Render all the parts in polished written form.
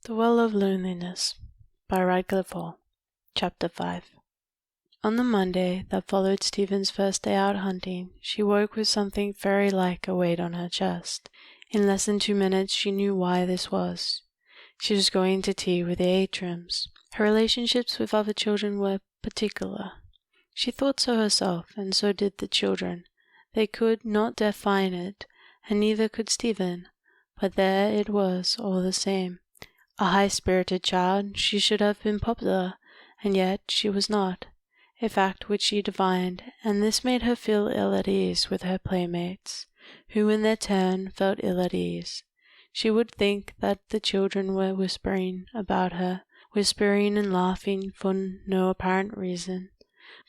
The Well of Loneliness by Radclyffe. Chapter 5. On the Monday that followed Stephen's first day out hunting, she woke with something very like a weight on her chest. In less than 2 minutes she knew why this was. She was going to tea with the Atriums. Her relationships with other children were particular. She thought so herself, and so did the children. They could not define it, and neither could Stephen, but there it was all the same. A high-spirited child, she should have been popular, and yet she was not, a fact which she divined, and this made her feel ill at ease with her playmates, who in their turn felt ill at ease. She would think that the children were whispering about her, whispering and laughing for no apparent reason.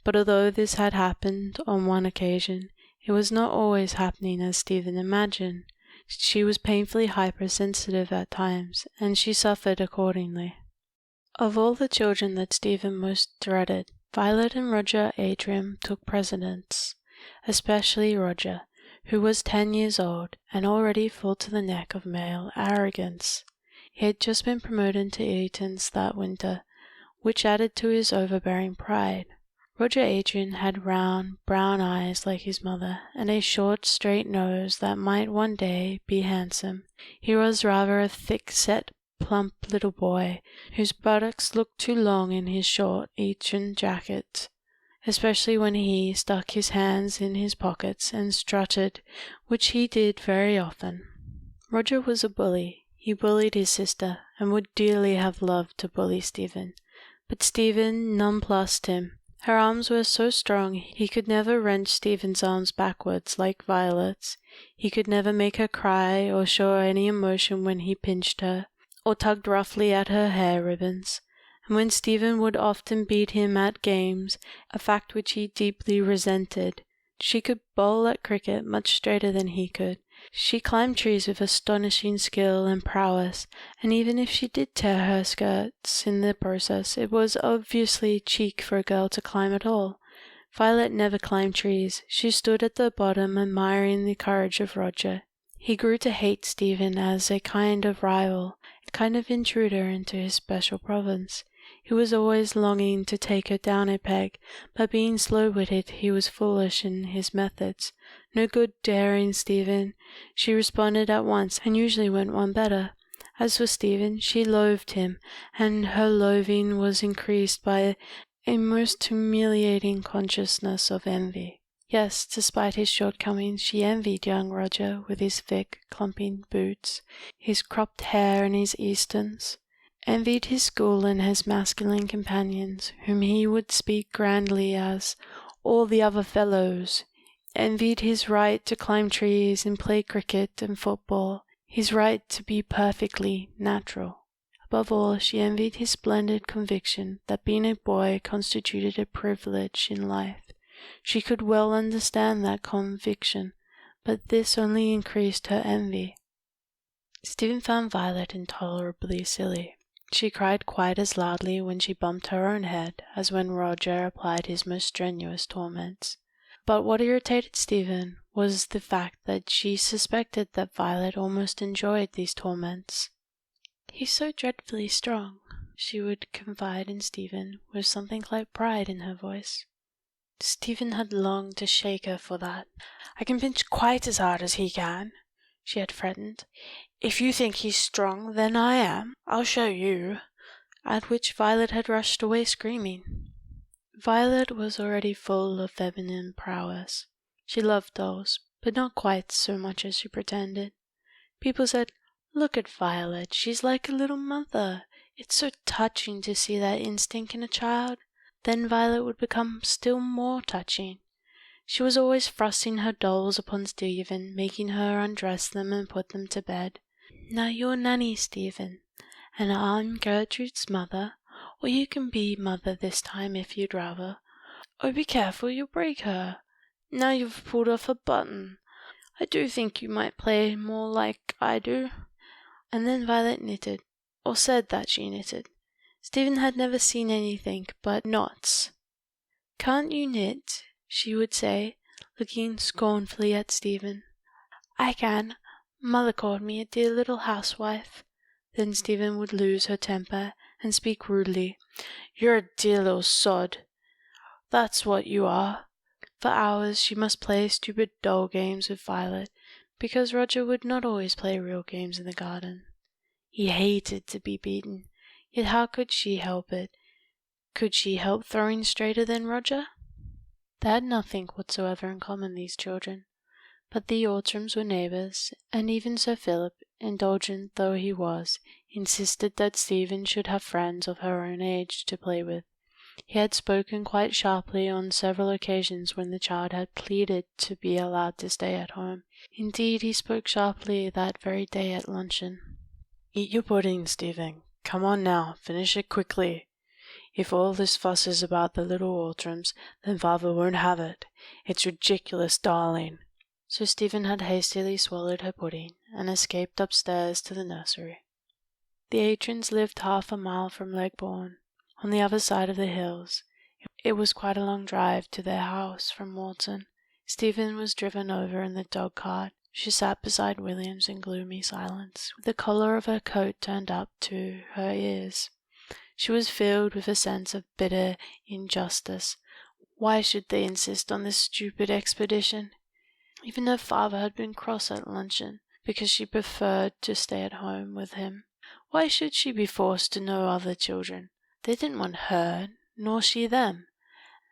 But although this had happened on one occasion, it was not always happening as Stephen imagined. She was painfully hypersensitive at times, and she suffered accordingly. Of all the children that Stephen most dreaded, Violet and Roger Atrium took precedence, especially Roger, who was 10 years old, and already full to the neck of male arrogance. He had just been promoted to Eton's that winter, which added to his overbearing pride. Roger Atrium had round, brown eyes like his mother, and a short, straight nose that might one day be handsome. He was rather a thick-set, plump little boy, whose buttocks looked too long in his short Eton jacket, especially when he stuck his hands in his pockets and strutted, which he did very often. Roger was a bully. He bullied his sister, and would dearly have loved to bully Stephen. But Stephen nonplussed him. Her arms were so strong he could never wrench Stephen's arms backwards like Violet's. He could never make her cry or show any emotion when he pinched her, or tugged roughly at her hair ribbons. And when Stephen would often beat him at games, a fact which he deeply resented, she could bowl at cricket much straighter than he could. She climbed trees with astonishing skill and prowess, and even if she did tear her skirts in the process, it was obviously cheek for a girl to climb at all. Violet never climbed trees. She stood at the bottom admiring the courage of Roger. He grew to hate Stephen as a kind of rival, a kind of intruder into his special province. He was always longing to take her down a peg, but being slow-witted he was foolish in his methods. No good daring Stephen. She responded at once, and usually went one better. As for Stephen, she loathed him, and her loathing was increased by a most humiliating consciousness of envy. Yes, despite his shortcomings, she envied young Roger with his thick, clumping boots, his cropped hair and his Easterns. Envied his school and his masculine companions, whom he would speak grandly as all the other fellows. Envied his right to climb trees and play cricket and football, his right to be perfectly natural. Above all, she envied his splendid conviction that being a boy constituted a privilege in life. She could well understand that conviction, but this only increased her envy. Stephen found Violet intolerably silly. She cried quite as loudly when she bumped her own head as when Roger applied his most strenuous torments. But what irritated Stephen was the fact that she suspected that Violet almost enjoyed these torments. "He's so dreadfully strong," she would confide in Stephen, with something like pride in her voice. Stephen had longed to shake her for that. "I can pinch quite as hard as he can," she had threatened. "If you think he's strong, then I am. I'll show you." At which Violet had rushed away screaming. Violet was already full of feminine prowess. She loved dolls, but not quite so much as she pretended. People said, "Look at Violet, she's like a little mother. It's so touching to see that instinct in a child." Then Violet would become still more touching. She was always thrusting her dolls upon Stephen, making her undress them and put them to bed. "Now you're Nanny, Stephen, and I'm Gertrude's mother, or you can be mother this time if you'd rather. Oh, be careful, you'll break her. Now you've pulled off a button. I do think you might play more like I do." And then Violet knitted, or said that she knitted. Stephen had never seen anything but knots. "Can't you knit?" she would say, looking scornfully at Stephen. "I can. Mother called me a dear little housewife." Then Stephen would lose her temper and speak rudely. "You're a dear little sod. That's what you are." For hours she must play stupid doll games with Violet, because Roger would not always play real games in the garden. He hated to be beaten, yet how could she help it? Could she help throwing straighter than Roger? They had nothing whatsoever in common, these children, but the Autrums were neighbours, and even Sir Philip, indulgent though he was, insisted that Stephen should have friends of her own age to play with. He had spoken quite sharply on several occasions when the child had pleaded to be allowed to stay at home. Indeed, he spoke sharply that very day at luncheon. "Eat your pudding, Stephen. Come on now, finish it quickly. If all this fuss is about the little Autrums, then father won't have it. It's ridiculous, darling." So Stephen had hastily swallowed her pudding, and escaped upstairs to the nursery. The Atrins lived half a mile from Legbourne, on the other side of the hills. It was quite a long drive to their house from Walton. Stephen was driven over in the dog-cart. She sat beside Williams in gloomy silence, with the collar of her coat turned up to her ears. She was filled with a sense of bitter injustice. Why should they insist on this stupid expedition? Even her father had been cross at luncheon, because she preferred to stay at home with him. Why should she be forced to know other children? They didn't want her, nor she them.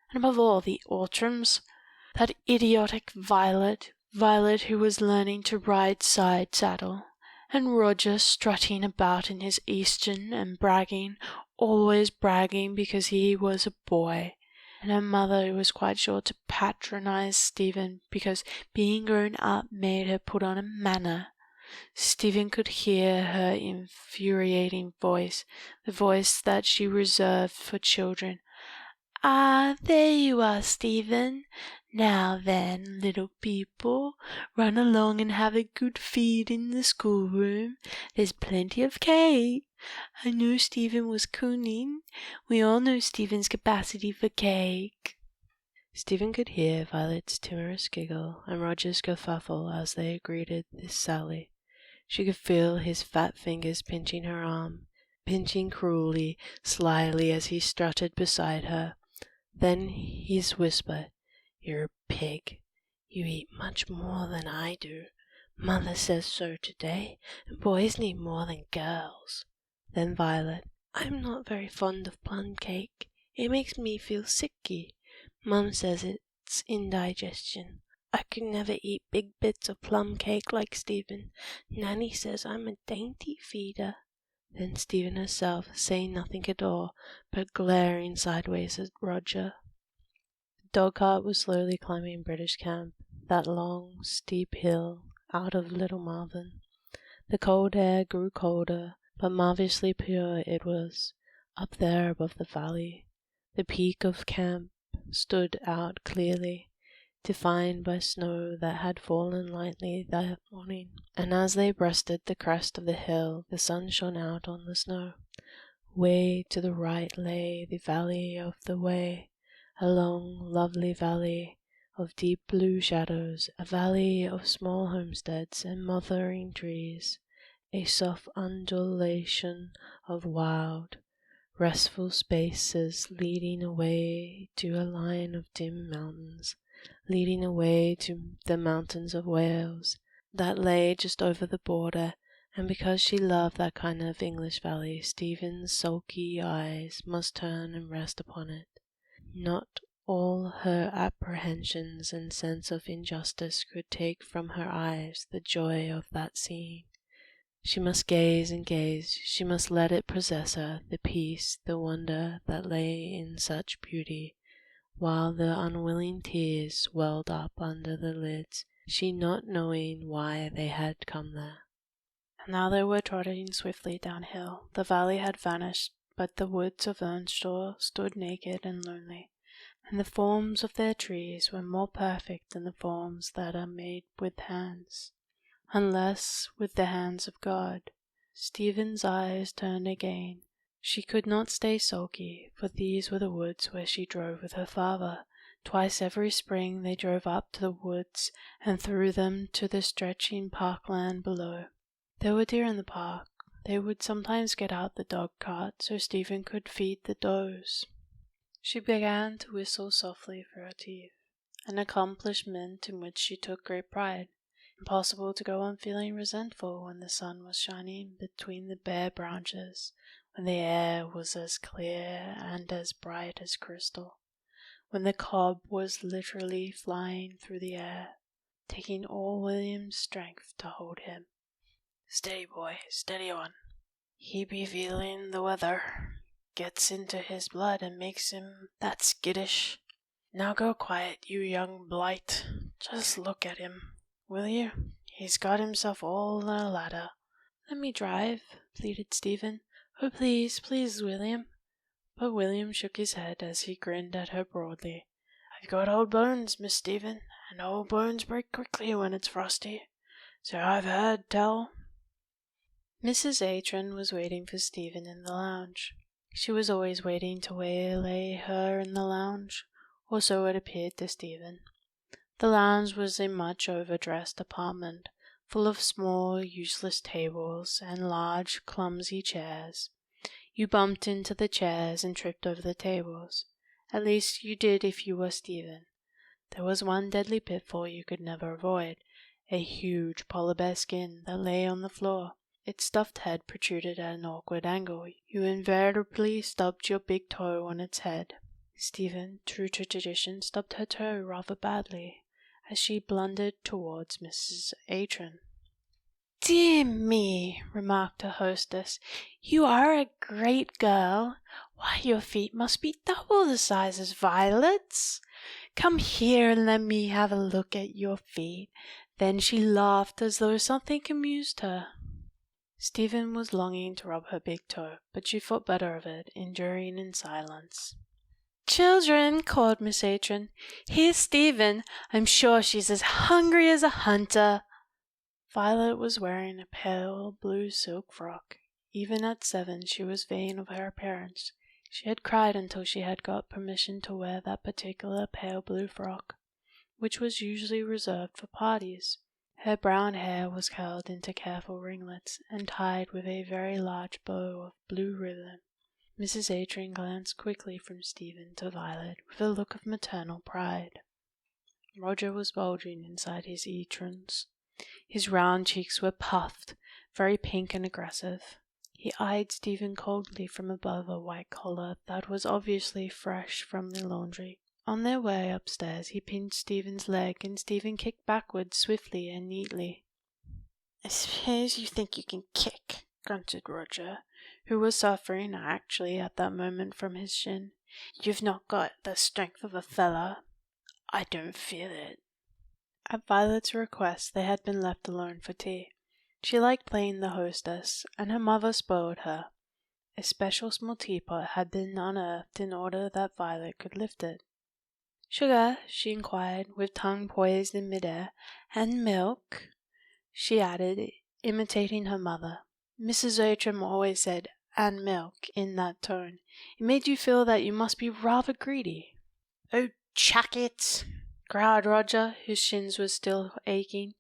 And above all, the Autrums. That idiotic Violet who was learning to ride side saddle, and Roger strutting about in his Eastern and bragging, always bragging because he was a boy, and her mother who was quite sure to patronize Stephen because being grown up made her put on a manner. Stephen could hear her infuriating voice, the voice that she reserved for children. "Ah, there you are, Stephen. Now then, little people, run along and have a good feed in the schoolroom. There's plenty of cake." I knew Stephen was cooning. We all know Stephen's capacity for cake. Stephen could hear Violet's timorous giggle and Roger's kerfuffle as they greeted this sally. She could feel his fat fingers pinching her arm, pinching cruelly, slyly as he strutted beside her. Then his whisper, "You're a pig. You eat much more than I do. Mother says so today, and boys need more than girls." Then Violet, "I'm not very fond of plum cake. It makes me feel sicky. Mum says it's indigestion. I could never eat big bits of plum cake like Stephen. Nanny says I'm a dainty feeder." Then Stephen herself, saying nothing at all, but glaring sideways at Roger. The dog-cart was slowly climbing British Camp, that long, steep hill out of Little Malvern. The cold air grew colder, but marvellously pure it was, up there above the valley. The peak of Camp stood out clearly, defined by snow that had fallen lightly that morning, and as they breasted the crest of the hill, the sun shone out on the snow. Way to the right lay the valley of the Wey, a long, lovely valley of deep blue shadows, a valley of small homesteads and mothering trees, a soft undulation of wild, restful spaces leading away to a line of dim mountains, leading away to the mountains of Wales that lay just over the border. And because she loved that kind of English valley, Stephen's sulky eyes must turn and rest upon it. Not all her apprehensions and sense of injustice could take from her eyes the joy of that scene. She must gaze and gaze, she must let it possess her, the peace, the wonder that lay in such beauty, while the unwilling tears welled up under the lids, she not knowing why they had come there. And now they were trotting swiftly downhill. The valley had vanished, but the woods of Earnshaw stood naked and lonely, and the forms of their trees were more perfect than the forms that are made with hands, unless with the hands of God. Stephen's eyes turned again. She could not stay sulky, for these were the woods where she drove with her father. Twice every spring they drove up to the woods and through them to the stretching parkland below. There were deer in the park, They would sometimes get out the dog cart so Stephen could feed the does. She began to whistle softly for her teeth, an accomplishment in which she took great pride. Impossible to go on feeling resentful when the sun was shining between the bare branches, when the air was as clear and as bright as crystal, when the cob was literally flying through the air, taking all William's strength to hold him. "Steady, boy, steady on. He be feeling the weather. Gets into his blood and makes him that skittish. Now go quiet, you young blight. Just look at him, will you? He's got himself all in a ladder." "Let me drive," pleaded Stephen. "Oh, please, please, William." But William shook his head as he grinned at her broadly. "I've got old bones, Miss Stephen, and old bones break quickly when it's frosty. So I've heard tell." Mrs. Atron was waiting for Stephen in the lounge. She was always waiting to waylay her in the lounge, or so it appeared to Stephen. The lounge was a much overdressed apartment, full of small, useless tables and large, clumsy chairs. You bumped into the chairs and tripped over the tables. At least you did if you were Stephen. There was one deadly pitfall you could never avoid, a huge polar bear skin that lay on the floor. Its stuffed head protruded at an awkward angle. You invariably stubbed your big toe on its head. Stephen, true to tradition, stubbed her toe rather badly as she blundered towards Mrs. Atron. "Dear me," remarked her hostess, "you are a great girl. Why, your feet must be double the size as Violet's. Come here and let me have a look at your feet." Then she laughed as though something amused her. Stephen was longing to rub her big toe, but she thought better of it, enduring in silence. "Children," called Miss Atron, "here's Stephen. I'm sure she's as hungry as a hunter." Violet was wearing a pale blue silk frock. Even at 7 she was vain of her appearance. She had cried until she had got permission to wear that particular pale blue frock, which was usually reserved for parties. Her brown hair was curled into careful ringlets and tied with a very large bow of blue ribbon. Mrs. Atron glanced quickly from Stephen to Violet with a look of maternal pride. Roger was bulging inside his Atrons. His round cheeks were puffed, very pink and aggressive. He eyed Stephen coldly from above a white collar that was obviously fresh from the laundry. On their way upstairs he pinched Stephen's leg, and Stephen kicked backwards swiftly and neatly. "I suppose you think you can kick," grunted Roger, who was suffering actually at that moment from his shin. "You've not got the strength of a fella." "I don't feel it." At Violet's request they had been left alone for tea. She liked playing the hostess, and her mother spoiled her. A special small teapot had been unearthed in order that Violet could lift it. "Sugar?" she inquired, with tongue poised in midair. "And milk?" she added, imitating her mother. Mrs. Atron always said, "and milk," in that tone. It made you feel that you must be rather greedy. "Oh, chuck it!" growled Roger, whose shins were still aching.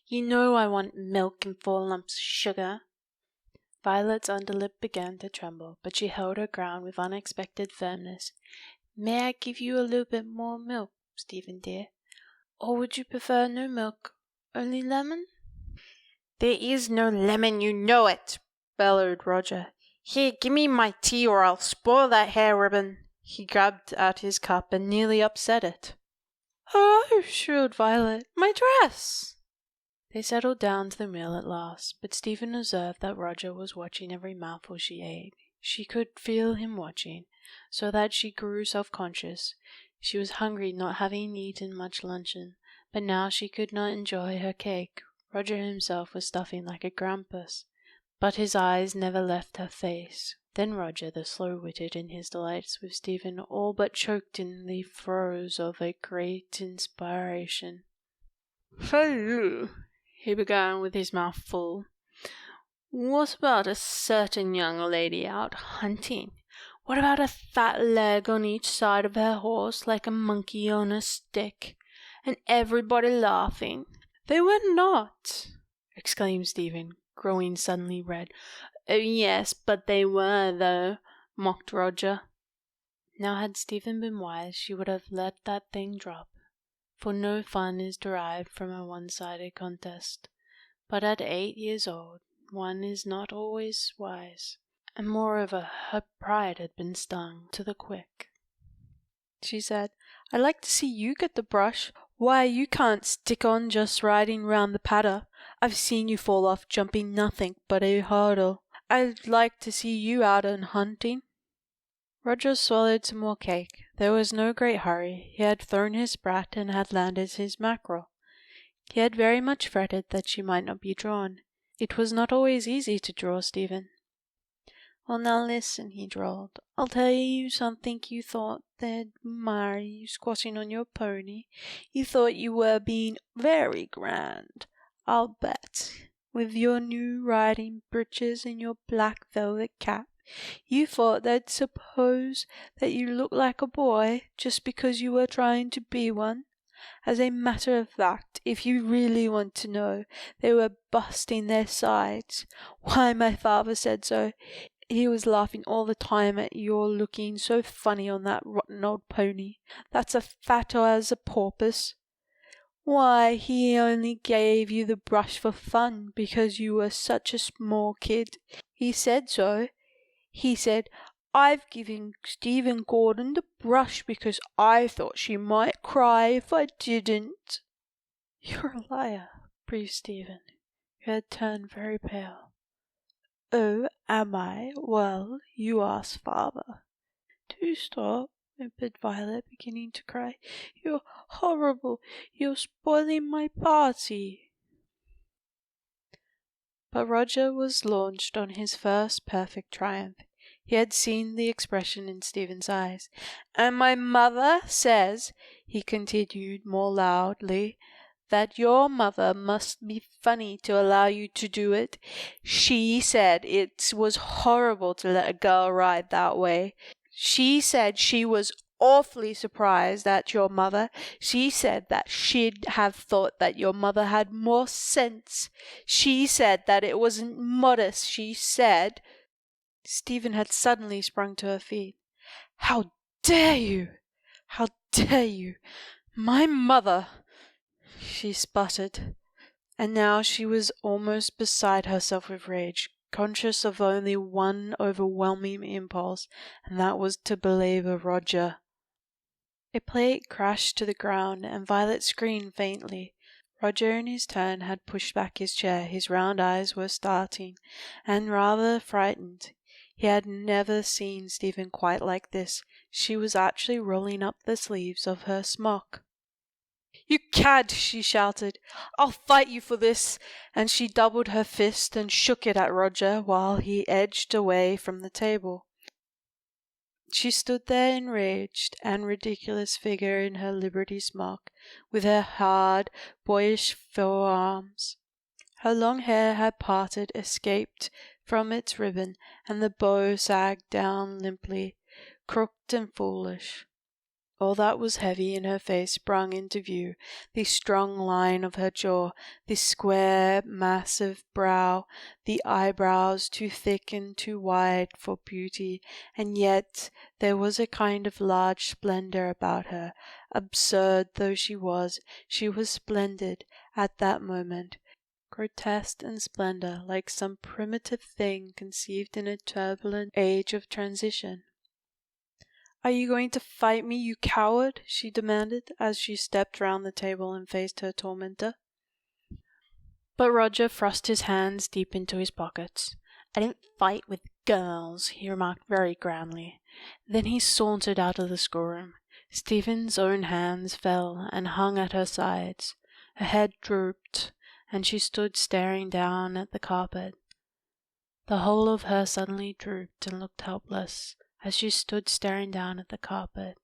"You know I want milk and 4 lumps of sugar." Violet's underlip began to tremble, but she held her ground with unexpected firmness. "May I give you a little bit more milk, Stephen dear? Or would you prefer no milk, only lemon?" "There is no lemon, you know it," bellowed Roger. "Here, give me my tea or I'll spoil that hair ribbon." He grabbed at his cup and nearly upset it. "Oh!" shrilled Violet. "My dress!" They settled down to the meal at last, but Stephen observed that Roger was watching every mouthful she ate. She could feel him watching, so that she grew self-conscious. She was hungry, not having eaten much luncheon, but now she could not enjoy her cake. Roger himself was stuffing like a grampus, but his eyes never left her face. Then Roger, the slow-witted in his delights with Stephen, all but choked in the throes of a great inspiration. "Hello," he began with his mouth full. "What about a certain young lady out hunting? What about a fat leg on each side of her horse like a monkey on a stick, and everybody laughing?" "They were not," exclaimed Stephen, growing suddenly red. "Oh, yes, but they were, though," mocked Roger. Now had Stephen been wise, she would have let that thing drop, for no fun is derived from a one-sided contest. But at 8 years old, one is not always wise, and moreover her pride had been stung to the quick. She said, "I'd like to see you get the brush. Why, you can't stick on just riding round the paddock. I've seen you fall off jumping nothing but a hurdle. I'd like to see you out and hunting." Roger swallowed some more cake. There was no great hurry. He had thrown his sprat and had landed his mackerel. He had very much fretted that she might not be drawn. It was not always easy to draw Stephen. "Well, now listen," he drawled. "I'll tell you something. You thought they'd marry you squatting on your pony. You thought you were being very grand, I'll bet, with your new riding breeches and your black velvet cap. You thought they'd suppose that you looked like a boy just because you were trying to be one. As a matter of fact, if you really want to know, they were busting their sides. Why, my father said so. He was laughing all the time at your looking so funny on that rotten old pony. That's as fat as a porpoise. Why, he only gave you the brush for fun, because you were such a small kid. He said so. He said, 'I've given Stephen Gordon the brush because I thought she might cry if I didn't.'" "You're a liar," breathed Stephen, who had turned very pale. "Oh, am I? Well, you ask father." "Do stop," whimpered Violet, beginning to cry. "You're horrible. You're spoiling my party." But Roger was launched on his first perfect triumph. He had seen the expression in Stephen's eyes. "And my mother says," he continued more loudly, "that your mother must be funny to allow you to do it. She said it was horrible to let a girl ride that way. She said she was awfully surprised at your mother. She said that she'd have thought that your mother had more sense. She said that it wasn't modest. She said—" Stephen had suddenly sprung to her feet. "How dare you? How dare you? My mother!" she sputtered. And now she was almost beside herself with rage, conscious of only one overwhelming impulse, and that was to belabor Roger. A plate crashed to the ground, and Violet screamed faintly. Roger in his turn had pushed back his chair. His round eyes were starting, and rather frightened. He had never seen Stephen quite like this. She was actually rolling up the sleeves of her smock. "You cad!" she shouted. "I'll fight you for this!" And she doubled her fist and shook it at Roger while he edged away from the table. She stood there enraged and ridiculous figure in her Liberty smock, with her hard, boyish forearms. Her long hair had parted, escaped from its ribbon, and the bow sagged down limply, crooked and foolish. All that was heavy in her face sprung into view, the strong line of her jaw, the square, massive brow, the eyebrows too thick and too wide for beauty, and yet there was a kind of large splendour about her. Absurd though she was splendid at that moment, grotesque and splendour, like some primitive thing conceived in a turbulent age of transition. "Are you going to fight me, you coward?" she demanded, as she stepped round the table and faced her tormentor. But Roger thrust his hands deep into his pockets. "I don't fight with girls," he remarked very grandly. Then he sauntered out of the schoolroom. Stephen's own hands fell and hung at her sides. Her head drooped, and she stood staring down at the carpet. The whole of her suddenly drooped and looked helpless, as she stood staring down at the carpet.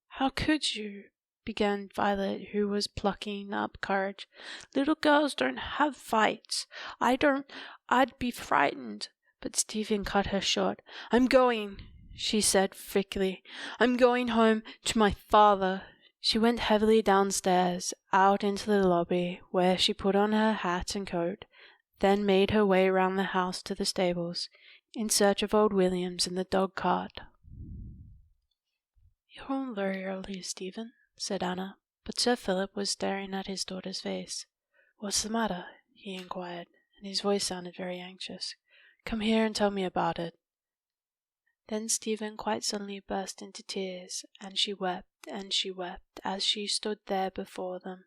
"How could you?" began Violet, who was plucking up courage. "Little girls don't have fights. I'd be frightened." But Stephen cut her short. "I'm going," she said thickly. "I'm going home to my father." She went heavily downstairs, out into the lobby, where she put on her hat and coat. then made her way round the house to the stables, in search of old Williams and the dog-cart. "You're home very early, Stephen," said Anna, but Sir Philip was staring at his daughter's face. "What's the matter?" he inquired, and his voice sounded very anxious. "Come here and tell me about it." Then Stephen quite suddenly burst into tears, and she wept as she stood there before them,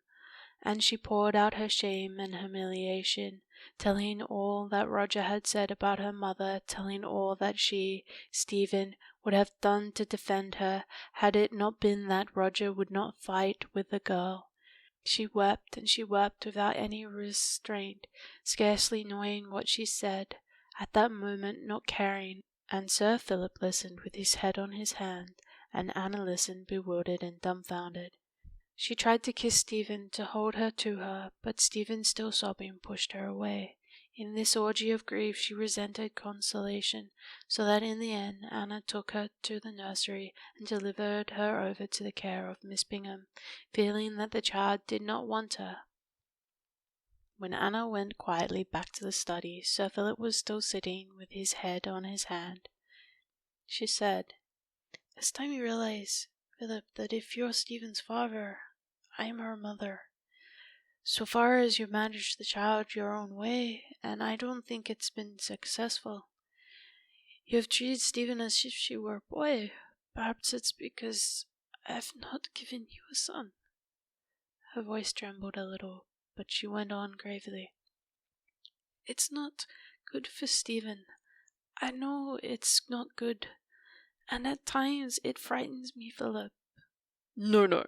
and she poured out her shame and humiliation, telling all that Roger had said about her mother, telling all that she, Stephen, would have done to defend her, had it not been that Roger would not fight with the girl. She wept and she wept without any restraint, scarcely knowing what she said, at that moment not caring, and Sir Philip listened with his head on his hand, and Anna listened bewildered and dumbfounded. She tried to kiss Stephen, to hold her to her, but Stephen, still sobbing, pushed her away. In this orgy of grief she resented consolation, so that in the end Anna took her to the nursery and delivered her over to the care of Miss Bingham, feeling that the child did not want her. When Anna went quietly back to the study, Sir Philip was still sitting with his head on his hand. She said, "This time you realize, Philip, that if you're Stephen's father, I am her mother. So far as you managed the child your own way, and I don't think it's been successful. You have treated Stephen as if she were a boy. Perhaps it's because I have not given you a son." Her voice trembled a little, but she went on gravely. "It's not good for Stephen. I know it's not good, and at times it frightens me, Philip." No,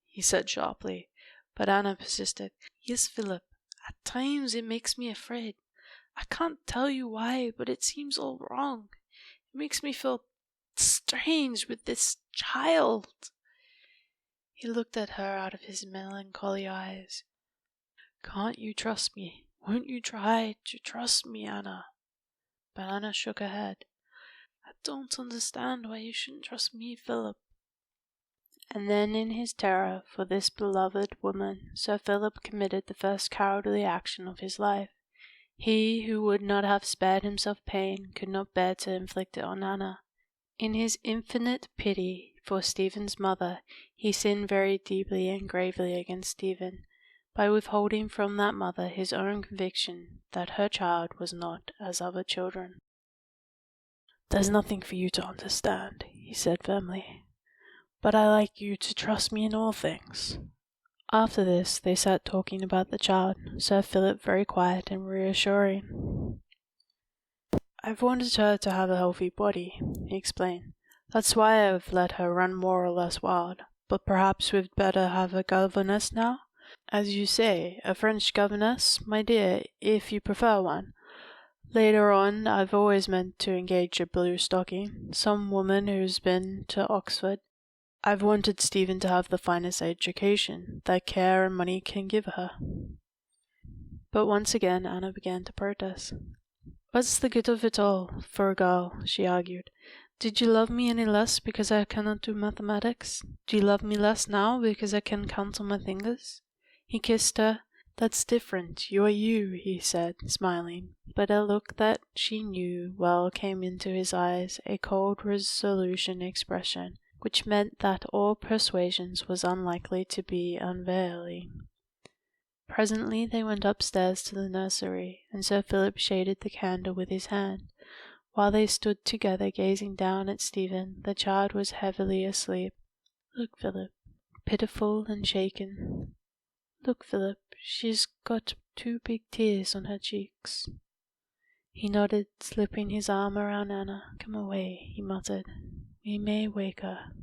he said sharply, but Anna persisted. "Yes, Philip, at times it makes me afraid. I can't tell you why, but it seems all wrong. It makes me feel strange with this child." He looked at her out of his melancholy eyes. "Can't you trust me? Won't you try to trust me, Anna?" But Anna shook her head. "I don't understand why you shouldn't trust me, Philip." And then in his terror for this beloved woman, Sir Philip committed the first cowardly action of his life. He who would not have spared himself pain could not bear to inflict it on Anna. In his infinite pity for Stephen's mother, he sinned very deeply and gravely against Stephen, by withholding from that mother his own conviction that her child was not as other children. "There's nothing for you to understand," he said firmly, "but I like you to trust me in all things." After this, they sat talking about the child, Sir Philip very quiet and reassuring. "I've wanted her to have a healthy body," he explained. "That's why I've let her run more or less wild. But perhaps we'd better have a governess now? As you say, a French governess, my dear, if you prefer one. Later on, I've always meant to engage a blue stocking, some woman who's been to Oxford. I've wanted Stephen to have the finest education that care and money can give her." But once again Anna began to protest. "What's the good of it all, for a girl?" she argued. "Did you love me any less because I cannot do mathematics? Do you love me less now because I can count on my fingers?" He kissed her. "That's different. You are you," he said, smiling. But a look that she knew well came into his eyes, a cold resolution expression, which meant that all persuasions was unlikely to be unavailing. Presently they went upstairs to the nursery, and Sir Philip shaded the candle with his hand. While they stood together gazing down at Stephen, the child was heavily asleep. "Look, Philip, pitiful and shaken. Look, Philip, she's got 2 big tears on her cheeks." He nodded, slipping his arm around Anna. "Come away," he muttered. "We may wake her."